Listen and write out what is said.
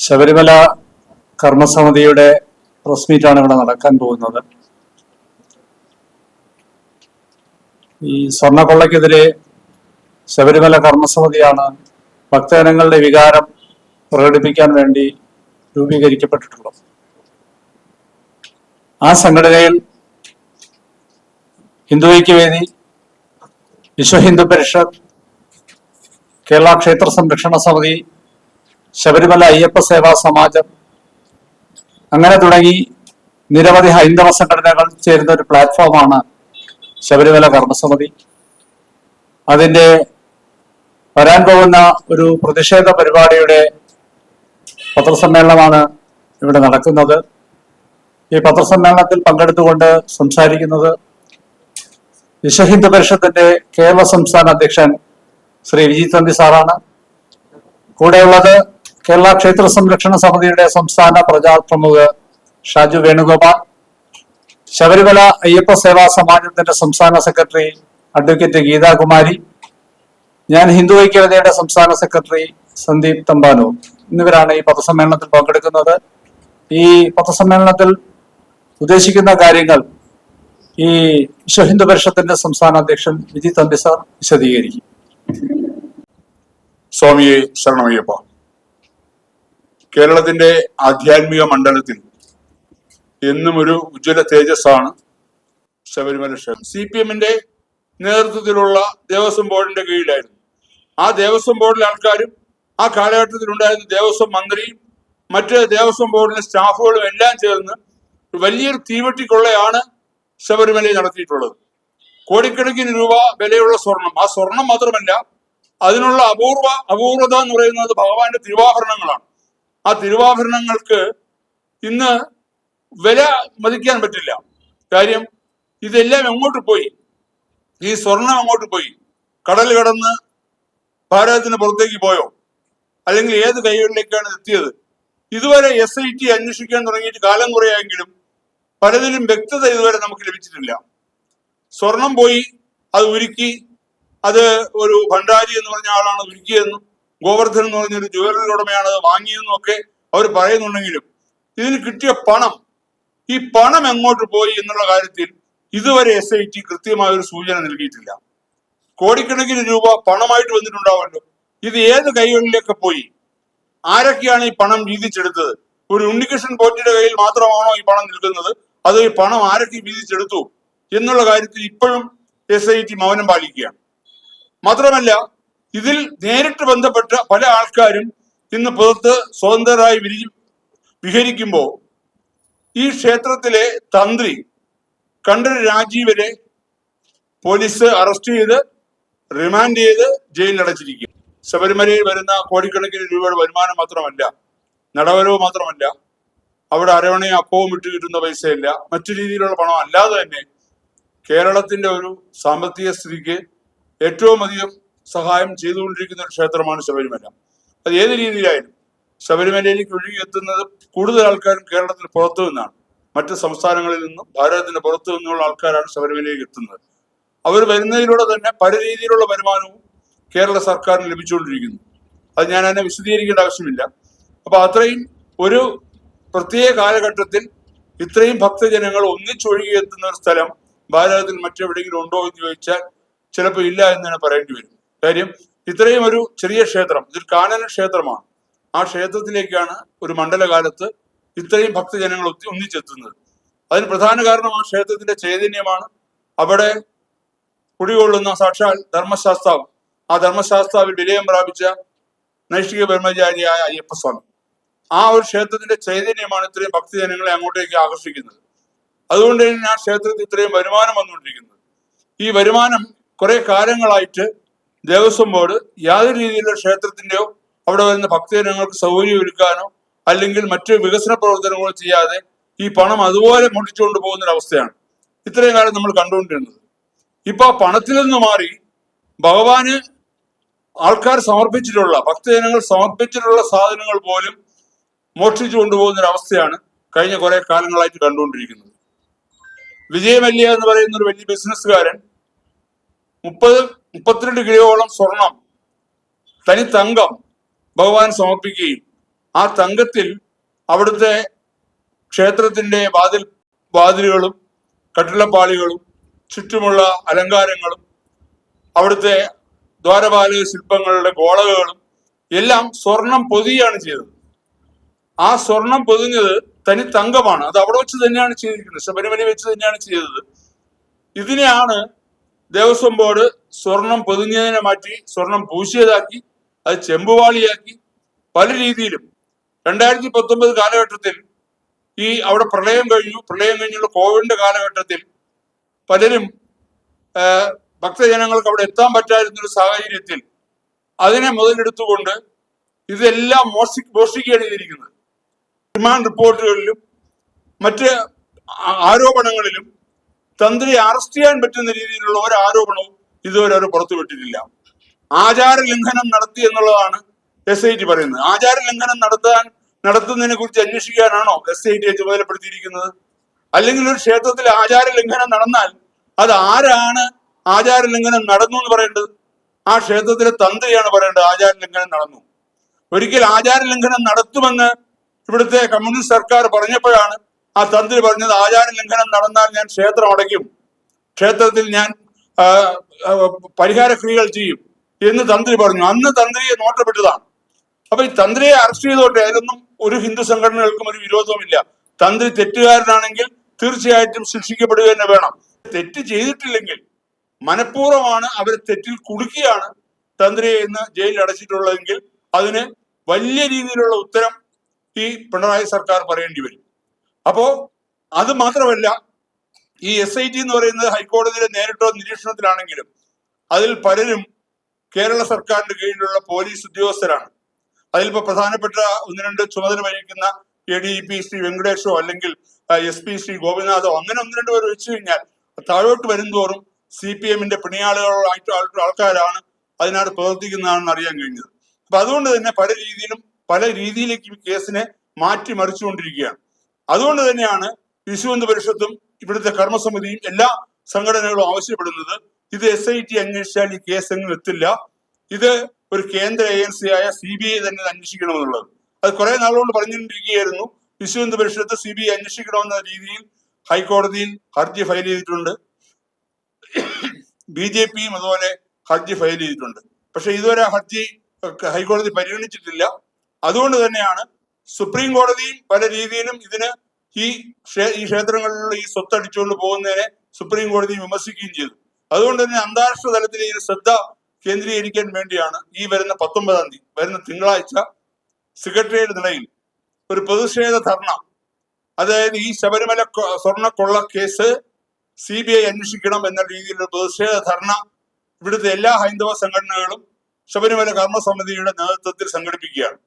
Sabarimala കർമ്മസമിതിയുടെ press മീറ്റാണ് ഇവിടെ നടക്കാൻ പോകുന്നത്. ഈ സ്വർണ്ണക്കൊള്ളയ്ക്കെതിരെ ശബരിമല കർമ്മസമിതിയാണ് ഭക്തജനങ്ങളുടെ വികാരം പ്രകടിപ്പിക്കാൻ വേണ്ടി രൂപീകരിക്കപ്പെട്ടിട്ടുള്ളത്. ആ സംഘടനയിൽ ഹിന്ദു ഐക്യവേദി, വിശ്വ ഹിന്ദു പരിഷത്ത്, കേരള ക്ഷേത്ര സംരക്ഷണ സമിതി, ശബരിമല അയ്യപ്പ സേവാ സമാജം, അങ്ങനെ തുടങ്ങി നിരവധി ഹൈന്ദവ സംഘടനകൾ ചേരുന്ന ഒരു പ്ലാറ്റ്ഫോമാണ് ശബരിമല കർമ്മസമിതി. അതിന്റെ വരാൻ പോകുന്ന ഒരു പ്രതിഷേധ പരിപാടിയുടെ പത്രസമ്മേളനമാണ് ഇവിടെ നടക്കുന്നത്. ഈ പത്രസമ്മേളനത്തിൽ പങ്കെടുത്തുകൊണ്ട് സംസാരിക്കുന്നത് വിശ്വ ഹിന്ദു പരിഷത്തിന്റെ കേരള സംസ്ഥാന അധ്യക്ഷൻ ശ്രീ വിജി തമ്പി സാറാണ്. കൂടെയുള്ളത് കേരള ക്ഷേത്ര സംരക്ഷണ സമിതിയുടെ സംസ്ഥാന പ്രചാര പ്രമുഖ ഷാജു വേണുഗോപാൽ, ശബരിമല അയ്യപ്പ സേവാ സമാജത്തിന്റെ സംസ്ഥാന സെക്രട്ടറി അഡ്വക്കേറ്റ് ഗീതാകുമാരി, ഞാൻ ഹിന്ദു ഐക്യവേദിയുടെ സംസ്ഥാന സെക്രട്ടറി സന്ദീപ് തമ്പാനൂർ എന്നിവരാണ് ഈ പത്രസമ്മേളനത്തിൽ പങ്കെടുക്കുന്നത്. ഈ പത്രസമ്മേളനത്തിൽ ഉദ്ദേശിക്കുന്ന കാര്യങ്ങൾ ഈ വിശ്വ ഹിന്ദു പരിഷത്തിന്റെ സംസ്ഥാന അധ്യക്ഷൻ വിജി തമ്പി സാർ വിശദീകരിക്കും. സ്വാമിയെ ശരണമയ്യപ്പ. കേരളത്തിന്റെ ആധ്യാത്മിക മണ്ഡലത്തിൽ എന്നും ഒരു ഉജ്ജ്വല തേജസ്സാണ് ശബരിമല ക്ഷേത്രം. CPM-ന്റെ നേതൃത്വത്തിലുള്ള ദേവസ്വം ബോർഡിന്റെ കീഴിലായിരുന്നു. ആ ദേവസ്വം ബോർഡിലെ ആൾക്കാരും ആ കാലഘട്ടത്തിൽ ഉണ്ടായിരുന്ന ദേവസ്വം മന്ത്രിയും മറ്റ് ദേവസ്വം ബോർഡിലെ സ്റ്റാഫുകളും എല്ലാം ചേർന്ന് വലിയൊരു തീവെട്ടിക്കൊള്ളയാണ് ശബരിമലയിൽ നടത്തിയിട്ടുള്ളത്. കോടിക്കണക്കിന് രൂപ വിലയുള്ള സ്വർണം, ആ സ്വർണം മാത്രമല്ല അതിനുള്ള അപൂർവത എന്ന് പറയുന്നത് ഭഗവാന്റെ തിരുവാഭരണങ്ങളാണ്. ആ തിരുവാഭരണങ്ങൾക്ക് ഇന്ന് വില മതിക്കാൻ പറ്റില്ല. കാര്യം ഇതെല്ലാം എങ്ങോട്ട് പോയി? ഈ സ്വർണം എങ്ങോട്ട് പോയി? കടൽ കടന്ന് ഭാരതത്തിന് പുറത്തേക്ക് പോയോ? അല്ലെങ്കിൽ ഏത് കൈകളിലേക്കാണ് എത്തിയത്? ഇതുവരെ SIT അന്വേഷിക്കാൻ തുടങ്ങിയിട്ട് കാലം കുറയായെങ്കിലും പലതിലും വ്യക്തത ഇതുവരെ നമുക്ക് ലഭിച്ചിട്ടില്ല. സ്വർണം പോയി, അത് ഉരുക്കി, അത് ഒരു ഭണ്ഡാരി എന്ന് പറഞ്ഞ ആളാണ് ഉരുക്കിയതെന്നും ഗോവർദ്ധൻ എന്ന് പറഞ്ഞൊരു ജ്വല്ലറി ഉടമയാണ് അത് വാങ്ങിയതെന്നും ഒക്കെ അവർ പറയുന്നുണ്ടെങ്കിലും ഇതിന് കിട്ടിയ പണം, ഈ പണം എങ്ങോട്ട് പോയി എന്നുള്ള കാര്യത്തിൽ ഇതുവരെ SIT കൃത്യമായ ഒരു സൂചന നൽകിയിട്ടില്ല. കോടിക്കണക്കിന് രൂപ പണമായിട്ട് വന്നിട്ടുണ്ടാവുമല്ലോ. ഇത് ഏത് കൈകളിലേക്ക് പോയി? ആരൊക്കെയാണ് ഈ പണം വീതിച്ചെടുത്തത്? ഒരു ഉണ്ണികൃഷ്ണൻ പോറ്റിയുടെ കയ്യിൽ മാത്രമാണോ ഈ പണം നിൽക്കുന്നത്? അത് ഈ പണം ആരൊക്കെ വീതിച്ചെടുത്തു എന്നുള്ള കാര്യത്തിൽ ഇപ്പോഴും SIT മൗനം പാലിക്കുകയാണ്. മാത്രമല്ല, ഇതിൽ നേരിട്ട് ബന്ധപ്പെട്ട പല ആൾക്കാരും ഇന്ന് പുറത്ത് സ്വതന്ത്രരായി വിഹരിക്കുമ്പോൾ ഈ ക്ഷേത്രത്തിലെ തന്ത്രി കണ്ഠര് രാജീവരെ പോലീസ് അറസ്റ്റ് ചെയ്ത് റിമാൻഡ് ചെയ്ത് ജയിലിലടച്ചിരിക്കും. ശബരിമലയിൽ വരുന്ന കോടിക്കണക്കിന് രൂപയുടെ വരുമാനം മാത്രമല്ല, നടവരവ് മാത്രമല്ല, അവിടെ അരവണയും അപ്പവും ഇട്ട് കിട്ടുന്ന പൈസയല്ല, മറ്റു രീതിയിലുള്ള പണം അല്ലാതെ തന്നെ കേരളത്തിന്റെ ഒരു സാമ്പത്തിക സ്ഥിതിക്ക് ഏറ്റവും അധികം സഹായം ചെയ്തുകൊണ്ടിരിക്കുന്ന ഒരു ക്ഷേത്രമാണ് ശബരിമല. അത് ഏത് രീതിയിലായാലും ശബരിമലയിലേക്ക് ഒഴുകിയെത്തുന്നത് കൂടുതൽ ആൾക്കാരും കേരളത്തിന് പുറത്തു നിന്നാണ്. മറ്റ് സംസ്ഥാനങ്ങളിൽ നിന്നും ഭാരതത്തിന്റെ പുറത്തു നിന്നുള്ള ആൾക്കാരാണ് ശബരിമലയിലേക്ക് എത്തുന്നത്. അവർ വരുന്നതിലൂടെ തന്നെ പല രീതിയിലുള്ള വരുമാനവും കേരള സർക്കാരിന് ലഭിച്ചുകൊണ്ടിരിക്കുന്നു. അത് ഞാൻ അതിനെ വിശദീകരിക്കേണ്ട ആവശ്യമില്ല. അപ്പൊ അത്രയും ഒരു പ്രത്യേക കാലഘട്ടത്തിൽ ഇത്രയും ഭക്തജനങ്ങൾ ഒന്നിച്ചൊഴുകിയെത്തുന്ന ഒരു സ്ഥലം ഭാരതത്തിൽ മറ്റെവിടെയെങ്കിലും ഉണ്ടോ എന്ന് ചോദിച്ചാൽ ചിലപ്പോൾ ഇല്ല എന്ന് തന്നെ പറയേണ്ടി വരും. കാര്യം ഇത്രയും ഒരു ചെറിയ ക്ഷേത്രം, ഇതൊരു കാനന ക്ഷേത്രമാണ്. ആ ക്ഷേത്രത്തിലേക്കാണ് ഒരു മണ്ഡലകാലത്ത് ഇത്രയും ഭക്തജനങ്ങൾ ഒന്നിച്ചെത്തുന്നത്. അതിന് പ്രധാന കാരണം ആ ക്ഷേത്രത്തിന്റെ ചൈതന്യമാണ്. അവിടെ കുടികൊള്ളുന്ന സാക്ഷാൽ ധർമ്മശാസ്താവ്, ആ ധർമ്മശാസ്താവിൽ വിലയം പ്രാപിച്ച നൈഷ്ഠിക ബ്രഹ്മചാരിയായ അയ്യപ്പസ്വാമി, ആ ഒരു ക്ഷേത്രത്തിന്റെ ചൈതന്യമാണ് ഇത്രയും ഭക്തജനങ്ങളെ അങ്ങോട്ടേക്ക് ആകർഷിക്കുന്നത്. അതുകൊണ്ട് തന്നെ ആ ക്ഷേത്രത്തിൽ ഇത്രയും വരുമാനം വന്നുകൊണ്ടിരിക്കുന്നത്. ഈ വരുമാനം കുറെ കാലങ്ങളായിട്ട് ദേവസ്വം ബോർഡ് യാതൊരു രീതിയിലുള്ള ക്ഷേത്രത്തിന്റെയോ അവിടെ വരുന്ന ഭക്തജനങ്ങൾക്ക് സൗകര്യം ഒരുക്കാനോ അല്ലെങ്കിൽ മറ്റു വികസന പ്രവർത്തനങ്ങളോ ചെയ്യാതെ ഈ പണം അതുപോലെ മുടിച്ചുകൊണ്ട് പോകുന്ന ഒരു അവസ്ഥയാണ് ഇത്രയും കാലം നമ്മൾ കണ്ടുകൊണ്ടിരുന്നത്. ഇപ്പൊ ആ പണത്തിൽ നിന്ന് മാറി ഭഗവാന് ആൾക്കാർ സമർപ്പിച്ചിട്ടുള്ള, ഭക്തജനങ്ങൾ സമർപ്പിച്ചിട്ടുള്ള സാധനങ്ങൾ പോലും മോഷ്ടിച്ചു കൊണ്ടുപോകുന്ന ഒരു അവസ്ഥയാണ് കഴിഞ്ഞ കുറെ കാലങ്ങളായിട്ട് കണ്ടുകൊണ്ടിരിക്കുന്നത്. വിജയമല്യ എന്ന് പറയുന്ന ഒരു വലിയ ബിസിനസ്സുകാരൻ 32 കിലോയോളം സ്വർണം, തനി തങ്കം ഭഗവാൻ സമർപ്പിക്കുകയും ആ തങ്കത്തിൽ അവിടുത്തെ ക്ഷേത്രത്തിന്റെ വാതിലുകളും കട്ടിളപ്പാളികളും ചുറ്റുമുള്ള അലങ്കാരങ്ങളും അവിടുത്തെ ദ്വാരപാലക ശില്പങ്ങളുടെ ഗോളകകളും എല്ലാം സ്വർണം പൊതിയാണ് ചെയ്തത്. ആ സ്വർണം പൊതിഞ്ഞത് തനി തങ്കമാണ്. അത് അവിടെ വെച്ച് തന്നെയാണ് ചെയ്തിരിക്കുന്നത്, ശബരിമല വെച്ച് തന്നെയാണ് ചെയ്തത്. ഇതിനെയാണ് ദേവസ്വം ബോർഡ് സ്വർണം പൊതിഞ്ഞതിനെ മാറ്റി സ്വർണം പൂശിയതാക്കി, അത് ചെമ്പുവാളിയാക്കി. പല രീതിയിലും 2019 കാലഘട്ടത്തിൽ അവിടെ പ്രളയം കഴിഞ്ഞുള്ള കോവിഡിന്റെ കാലഘട്ടത്തിൽ പലരും ഭക്തജനങ്ങൾക്ക് അവിടെ എത്താൻ പറ്റാതിരുന്നൊരു സാഹചര്യത്തിൽ അതിനെ മുതലെടുത്തുകൊണ്ട് ഇതെല്ലാം മോഷ്ടിക്കുകയാണ് ചെയ്തിരിക്കുന്നത്. റിമാൻഡ് റിപ്പോർട്ടുകളിലും മറ്റ് ആരോപണങ്ങളിലും തന്ത്രിയെ അറസ്റ്റ് ചെയ്യാൻ പറ്റുന്ന രീതിയിലുള്ള ഒരു ആരോപണവും ഇതുവരെ അവർ പുറത്തുവിട്ടിട്ടില്ല. ആചാര ലംഘനം നടത്തി എന്നുള്ളതാണ് SIT പറയുന്നത്. ആചാര ലംഘനം നടത്തുന്നതിനെ കുറിച്ച് അന്വേഷിക്കാനാണോ SIT ചുമതലപ്പെടുത്തിയിരിക്കുന്നത്? അല്ലെങ്കിൽ ഒരു ക്ഷേത്രത്തിൽ ആചാര ലംഘനം നടന്നാൽ അത് ആരാണ് ആചാര ലംഘനം നടന്നു എന്ന് പറയേണ്ടത്? ആ ക്ഷേത്രത്തിലെ തന്ത്രിയാണ് പറയേണ്ടത് ആചാര ലംഘനം നടന്നു. ഒരിക്കൽ ആചാര ലംഘനം നടത്തുമെന്ന് ഇവിടുത്തെ കമ്മ്യൂണിസ്റ്റ് സർക്കാർ പറഞ്ഞപ്പോഴാണ് ആ തന്ത്രി പറഞ്ഞത് ആചാര ലംഘനം നടന്നാൽ ഞാൻ ക്ഷേത്രം അടയ്ക്കും, ക്ഷേത്രത്തിൽ ഞാൻ പരിഹാര ക്രിയകൾ ചെയ്യും എന്ന് തന്ത്രി പറഞ്ഞു. അന്ന് തന്ത്രിയെ നോട്ടപ്പെട്ടതാണ്. അപ്പൊ ഈ തന്ത്രിയെ അറസ്റ്റ് ചെയ്തോട്ടെ, അതിലൊന്നും ഒരു ഹിന്ദു സംഘടനകൾക്കും ഒരു വിരോധവുമില്ല. തന്ത്രി തെറ്റുകാരനാണെങ്കിൽ തീർച്ചയായിട്ടും ശിക്ഷിക്കപ്പെടുക തന്നെ വേണം. തെറ്റ് ചെയ്തിട്ടില്ലെങ്കിൽ മനഃപൂർവ്വമാണ് അവരെ തെറ്റിൽ കുടുക്കിയാണ് തന്ത്രിയെ ഇന്ന് ജയിലിൽ അടച്ചിട്ടുള്ളതെങ്കിൽ അതിന് വലിയ രീതിയിലുള്ള ഉത്തരം ഈ പിണറായി സർക്കാർ പറയേണ്ടി വരും. അപ്പോ അത് മാത്രമല്ല, ഈ SIT എന്ന് പറയുന്നത് ഹൈക്കോടതിയിലെ നേരിട്ടോ നിരീക്ഷണത്തിലാണെങ്കിലും അതിൽ പലരും കേരള സർക്കാരിന്റെ കീഴിലുള്ള പോലീസ് ഉദ്യോഗസ്ഥരാണ്. അതിലിപ്പോ പ്രധാനപ്പെട്ട 1-2 ചുമതല വഹിക്കുന്ന ADGP ശ്രീ വെങ്കടേഷോ അല്ലെങ്കിൽ SP ശ്രീ ഗോപിനാഥോ അങ്ങനെ 1-2 പേർ വെച്ചു കഴിഞ്ഞാൽ താഴോട്ട് വരുംതോറും CPM-ന്റെ പിണിയാളുകളായിട്ട് ആൾക്കാരാണ് അതിനകത്ത് പ്രവർത്തിക്കുന്നതാണെന്ന് അറിയാൻ കഴിഞ്ഞത്. അപ്പൊ അതുകൊണ്ട് തന്നെ പല രീതിയിലേക്ക് കേസിനെ മാറ്റിമറിച്ചുകൊണ്ടിരിക്കുകയാണ്. അതുകൊണ്ട് തന്നെയാണ് വിശ്വ പരിഷത്തും ഇവിടുത്തെ കർമ്മസമിതിയും എല്ലാ സംഘടനകളും ആവശ്യപ്പെടുന്നത് ഇത് SIT അന്വേഷിച്ചാൽ ഈ കേസ് എങ്ങും എത്തില്ല, ഇത് ഒരു കേന്ദ്ര ഏജൻസിയായ CBI തന്നെ അന്വേഷിക്കണമെന്നുള്ളത്. അത് കുറെ നാളുകൊണ്ട് പറഞ്ഞുകൊണ്ടിരിക്കുകയായിരുന്നു. വിശ്വ പരിഷത്ത് CBI അന്വേഷിക്കണമെന്ന രീതിയിൽ ഹൈക്കോടതിയിൽ ഹർജി ഫയൽ ചെയ്തിട്ടുണ്ട്. BJPയും അതുപോലെ ഹർജി ഫയൽ ചെയ്തിട്ടുണ്ട്. പക്ഷെ ഇതുവരെ ഹർജി ഹൈക്കോടതി പരിഗണിച്ചിട്ടില്ല. അതുകൊണ്ട് തന്നെയാണ് സുപ്രീം കോടതിയും പല രീതിയിലും ഈ ക്ഷേത്രങ്ങളിലുള്ള ഈ സ്വത്ത് അടിച്ചുകൊണ്ട് പോകുന്നതിനെ സുപ്രീം കോടതി വിമർശിക്കുകയും ചെയ്തു. അതുകൊണ്ട് തന്നെ അന്താരാഷ്ട്ര തലത്തിൽ ഇതിന് ശ്രദ്ധ കേന്ദ്രീകരിക്കാൻ വേണ്ടിയാണ് ഈ വരുന്ന 19-ാം തീയതി വരുന്ന തിങ്കളാഴ്ച സെക്രട്ടേറിയറ്റ് നിലയിൽ ഒരു പ്രതിഷേധ ധർണ, അതായത് ഈ ശബരിമല സ്വർണ്ണക്കൊള്ള കേസ് CBI അന്വേഷിക്കണം എന്ന രീതിയിലുള്ള പ്രതിഷേധ ധർണ ഇവിടുത്തെ എല്ലാ ഹൈന്ദവ സംഘടനകളും ശബരിമല കർമ്മസമിതിയുടെ നേതൃത്വത്തിൽ സംഘടിപ്പിക്കുകയാണ്.